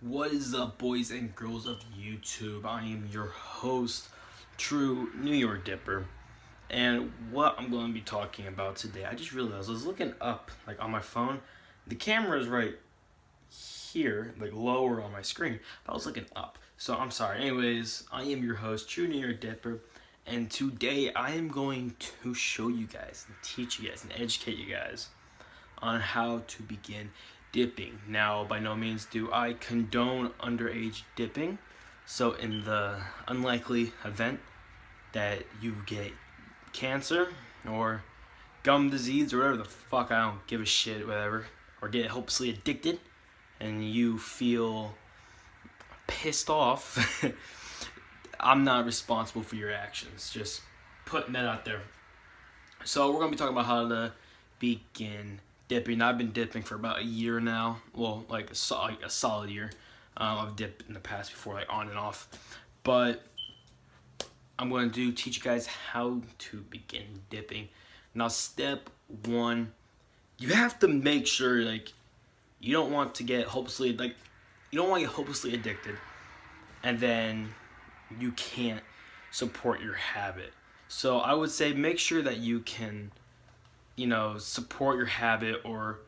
What is up, boys and girls of YouTube? I am your host, True NYDipper, and what I'm going to be talking about today, I just realized I was looking up, like on my phone. The camera is right here, like lower on my screen, but I was looking up. So I'm sorry. Anyways, I am your host, True NYDipper, and today I am going to show you guys and teach you guys and educate you guys on how to begin dipping. Now, by no means do I condone underage dipping. So in the unlikely event that you get cancer or gum disease or whatever the fuck, I don't give a shit, whatever, or get hopelessly addicted and you feel pissed off, I'm not responsible for your actions. Just putting that out there. So we're going to be talking about how to begin dipping. I've been dipping for about a year now. Well, like a solid year. I've dipped in the past before, like on and off. But I'm going to teach you guys how to begin dipping. Now, step one, you have to make sure, like, you don't want to get hopelessly addicted, and then you can't support your habit. So I would say make sure that you can, support your habit or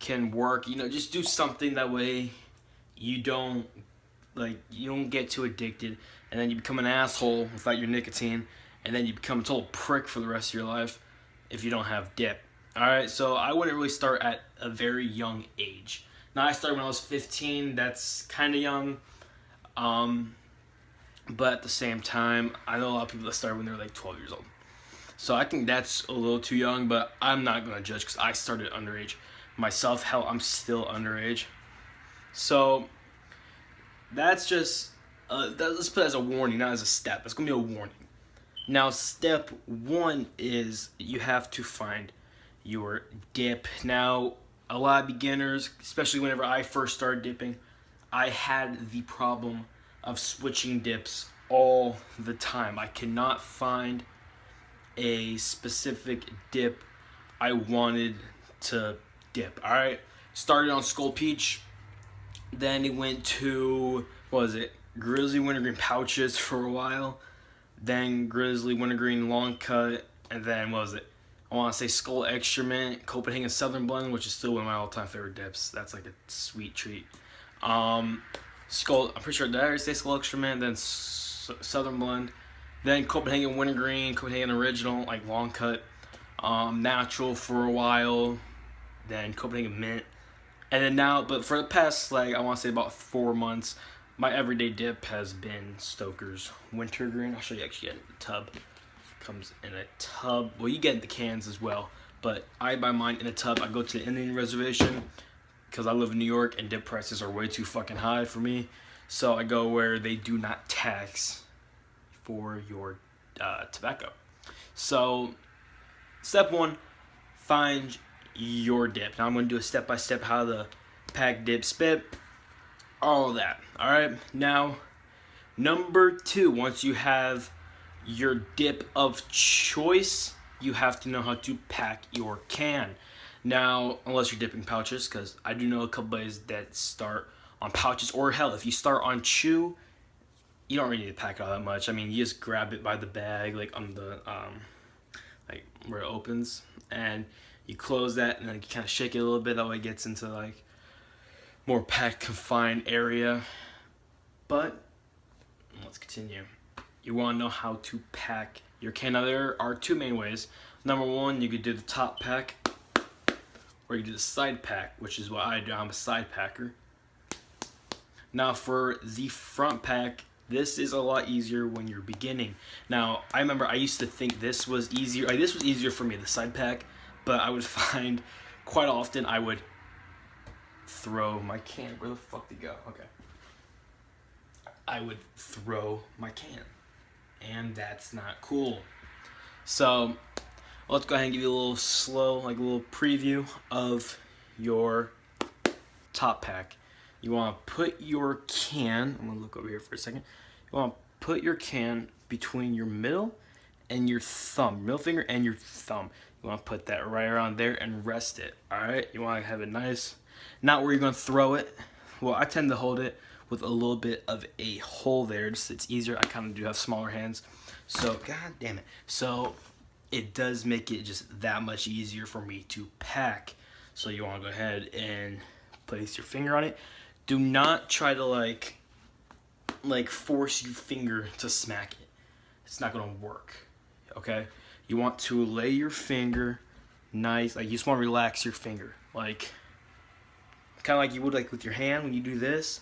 can work, just do something that way you don't get too addicted and then you become an asshole without your nicotine and then you become a total prick for the rest of your life if you don't have dip. Alright, so I wouldn't really start at a very young age. Now, I started when I was 15, that's kind of young, but at the same time, I know a lot of people that started when they're like 12 years old. So I think that's a little too young, but I'm not going to judge because I started underage myself. Hell, I'm still underage. So that's just, let's put it as a warning, not as a step. It's going to be a warning. Now, step one is you have to find your dip. Now, a lot of beginners, especially whenever I first started dipping, I had the problem of switching dips all the time. I cannot find a specific dip I wanted to dip. Alright, started on Skull Peach, then it went to, Grizzly Wintergreen Pouches for a while, then Grizzly Wintergreen Long Cut, and then I want to say Skull Extra Mint, Copenhagen Southern Blend, which is still one of my all-time favorite dips. That's like a sweet treat. I'm pretty sure, did I already say Skull Extra Mint, then Southern Blend, then Copenhagen Wintergreen, Copenhagen Original, like Long Cut, Natural for a while, then Copenhagen Mint, and then now, but for the past, I want to say about 4 months, my everyday dip has been Stoker's Wintergreen. I'll show you actually in the tub. Comes in a tub. Well, you get the cans as well, but I buy mine in a tub. I go to the Indian Reservation because I live in New York and dip prices are way too fucking high for me. So I go where they do not tax for your tobacco. So step one, find your dip. Now I'm going to do a step-by-step how to pack, dip, spit, all of that. All right. Now, number two, once you have your dip of choice, you have to know how to pack your can. Now, unless you're dipping pouches, because I do know a couple buddies that start on pouches, or hell, if you start on chew, you don't really need to pack all that much. I mean, you just grab it by the bag, like on the like where it opens, and you close that, and then you kind of shake it a little bit. That way, it gets into like more packed, confined area. But let's continue. You want to know how to pack your can. Now, there are two main ways. Number one, you could do the top pack, or you could do the side pack, which is what I do. I'm a side packer. Now, for the front pack, this is a lot easier when you're beginning. Now, I remember I used to think this was easier. This was easier for me, the side pack, but I would find quite often I would throw my can. Where the fuck did it go? Okay. I would throw my can, and that's not cool. So let's go ahead and give you a little slow, a little preview of your top pack. You want to put your can, I'm going to look over here for a second. You want to put your can between your middle and your thumb, middle finger and your thumb. You want to put that right around there and rest it. All right, you want to have it nice, not where you're going to throw it. Well, I tend to hold it with a little bit of a hole there. Just it's easier. I kind of do have smaller hands, so god damn it. So it does make it just that much easier for me to pack. So you want to go ahead and place your finger on it. Do not try to like force your finger to smack it. It's not gonna work. Okay? You want to lay your finger nice, like you just want to relax your finger, like kind of like you would like with your hand when you do this.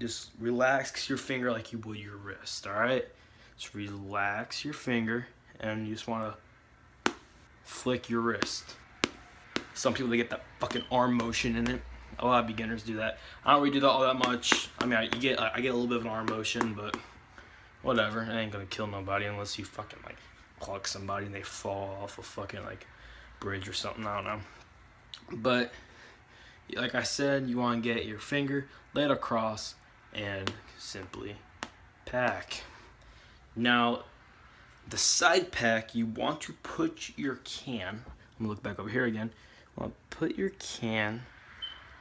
Just relax your finger like you would your wrist. All right? Just relax your finger, and you just want to flick your wrist. Some people, they get that fucking arm motion in it. A lot of beginners do that. I don't really do that all that much. I mean, I get a little bit of an arm motion, but whatever. It ain't gonna kill nobody unless you fucking like clock somebody and they fall off a fucking like bridge or something. I don't know. But like I said, you want to get your finger, lay it across, and simply pack. Now, the side pack, you want to put your can. I'm gonna look back over here again. You want to put your can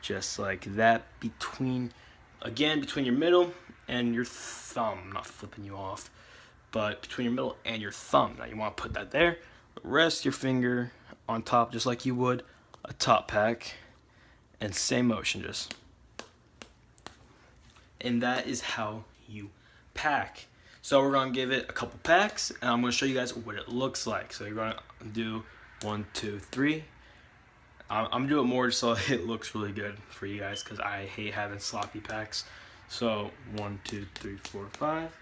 just like that between your middle and your thumb. I'm not flipping you off, but between your middle and your thumb. Now you want to put that there. Rest your finger on top just like you would a top pack, and same motion, just. And that is how you pack. So we're gonna give it a couple packs, and I'm gonna show you guys what it looks like. So you're gonna do 1, 2, 3. I'm gonna do it more just so it looks really good for you guys, because I hate having sloppy packs. So 1, 2, 3, 4, 5.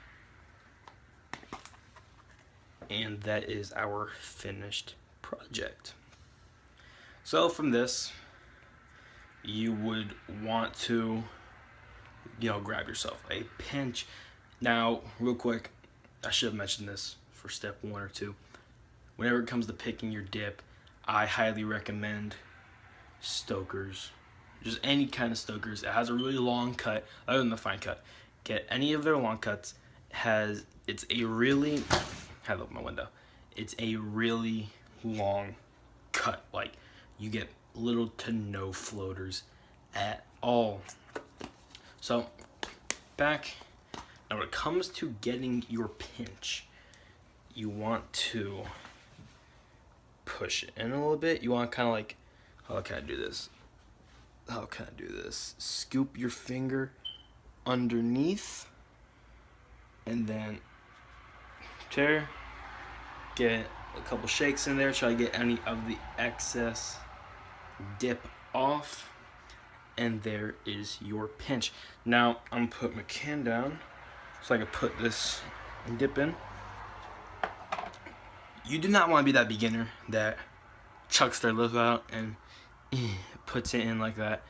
And that is our finished project. So from this, you would want to, grab yourself a pinch. Now, real quick, I should have mentioned this for step 1 or 2. Whenever it comes to picking your dip, I highly recommend Stoker's. Just any kind of Stoker's. It has a really long cut, other than the fine cut. Get any of their long cuts. It's a really, I open my window. It's a really long cut. Like, you get little to no floaters at all. So, back. Now when it comes to getting your pinch, you want to push it in a little bit. You want to kind of like, how can I do this? Scoop your finger underneath, and then get a couple shakes in there. Try to get any of the excess dip off, and there is your pinch. Now I'm gonna put my can down so I can put this dip in. You do not want to be that beginner that chucks their lip out and puts it in like that.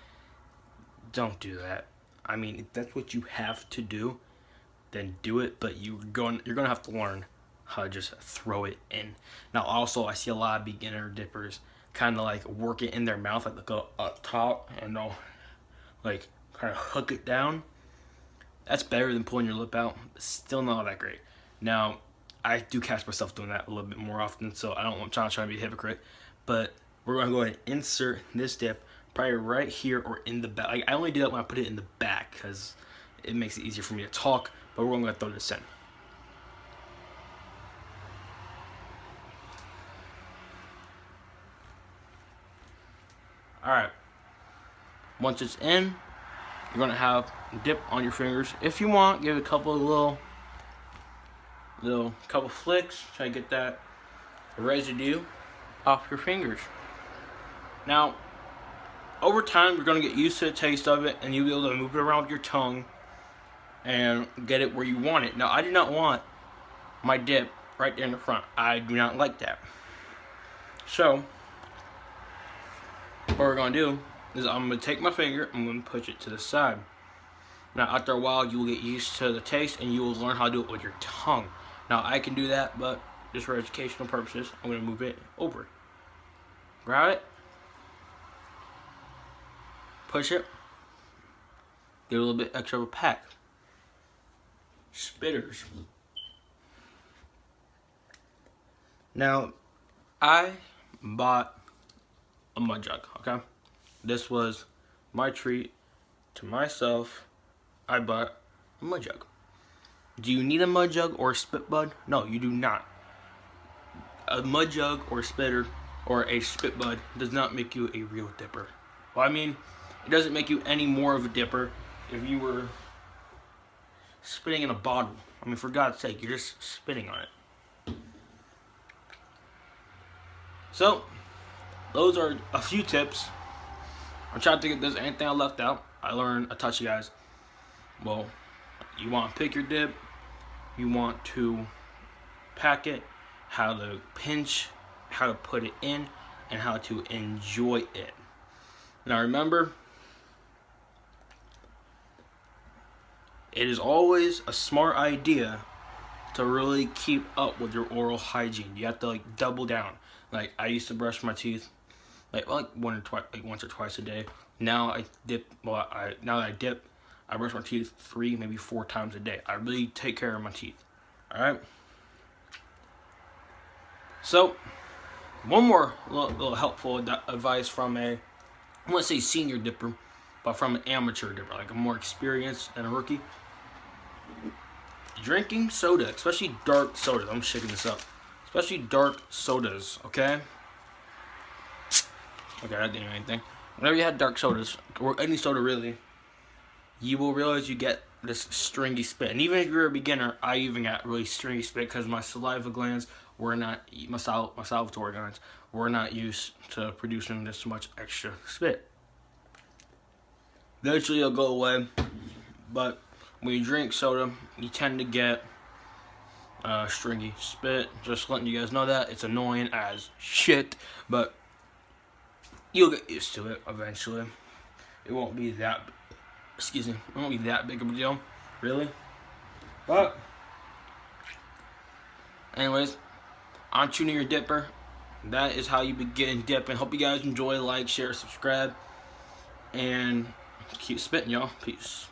Don't do that. I mean, if that's what you have to do, then do it, but you're gonna have to learn how to just throw it in. Now also, I see a lot of beginner dippers kind of like work it in their mouth, like go up top, and they'll like kind of hook it down. That's better than pulling your lip out, but still not that great. Now, I do catch myself doing that a little bit more often, so I'm trying to be a hypocrite. But we're going to go ahead and insert this dip probably right here or in the back. Like, I only do that when I put it in the back because it makes it easier for me to talk, but we're going to throw this in. Alright, once it's in, you're going to have dip on your fingers. If you want, give it a couple of couple flicks, try to get that residue off your fingers. Now, over time, you're going to get used to the taste of it, and you'll be able to move it around with your tongue and get it where you want it. Now, I do not want my dip right there in the front. I do not like that. So, what we're going to do is I'm going to take my finger, I'm going to push it to the side. Now, after a while, you will get used to the taste, and you will learn how to do it with your tongue. Now, I can do that, but just for educational purposes, I'm going to move it over. Grab it. Push it. Get a little bit extra of a pack. Spitters. Now, I bought a mud jug, okay? This was my treat to myself I bought a mud jug. Do you need a mud jug or a spit bud? No, you do not. A mud jug or spitter or a spit bud does not make you a real dipper. Well, I mean, it doesn't make you any more of a dipper if you were spitting in a bottle. I mean, for God's sake, you're just spitting on it. So, those are a few tips. I'm trying to think if there's anything I left out. I learned a touch, guys. Well, you want to pick your dip. You want to pack it. How to pinch. How to put it in. And how to enjoy it. Now remember, it is always a smart idea to really keep up with your oral hygiene. You have to like double down. Like I used to brush my teeth like once or twice a day. Now I dip. Well, now that I dip, I brush my teeth 3, maybe 4 times a day. I really take care of my teeth. All right. So, one more little helpful advice from I wouldn't say senior dipper, but from an amateur dipper, like a more experienced than a rookie. Drinking soda, especially dark sodas. I'm shaking this up. Especially dark sodas, okay? Okay, that didn't do anything. Whenever you have dark sodas, or any soda really, you will realize you get this stringy spit. And even if you're a beginner, I even got really stringy spit because my saliva glands were not, my salivatory glands were not used to producing this much extra spit. Eventually it'll go away, but when you drink soda, you tend to get stringy spit. Just letting you guys know that. It's annoying as shit, but you'll get used to it eventually. It won't be that, it won't be that big of a deal, really. But, anyways, on True NYDipper, that is how you begin dipping. Hope you guys enjoy, like, share, subscribe, and keep spitting, y'all. Peace.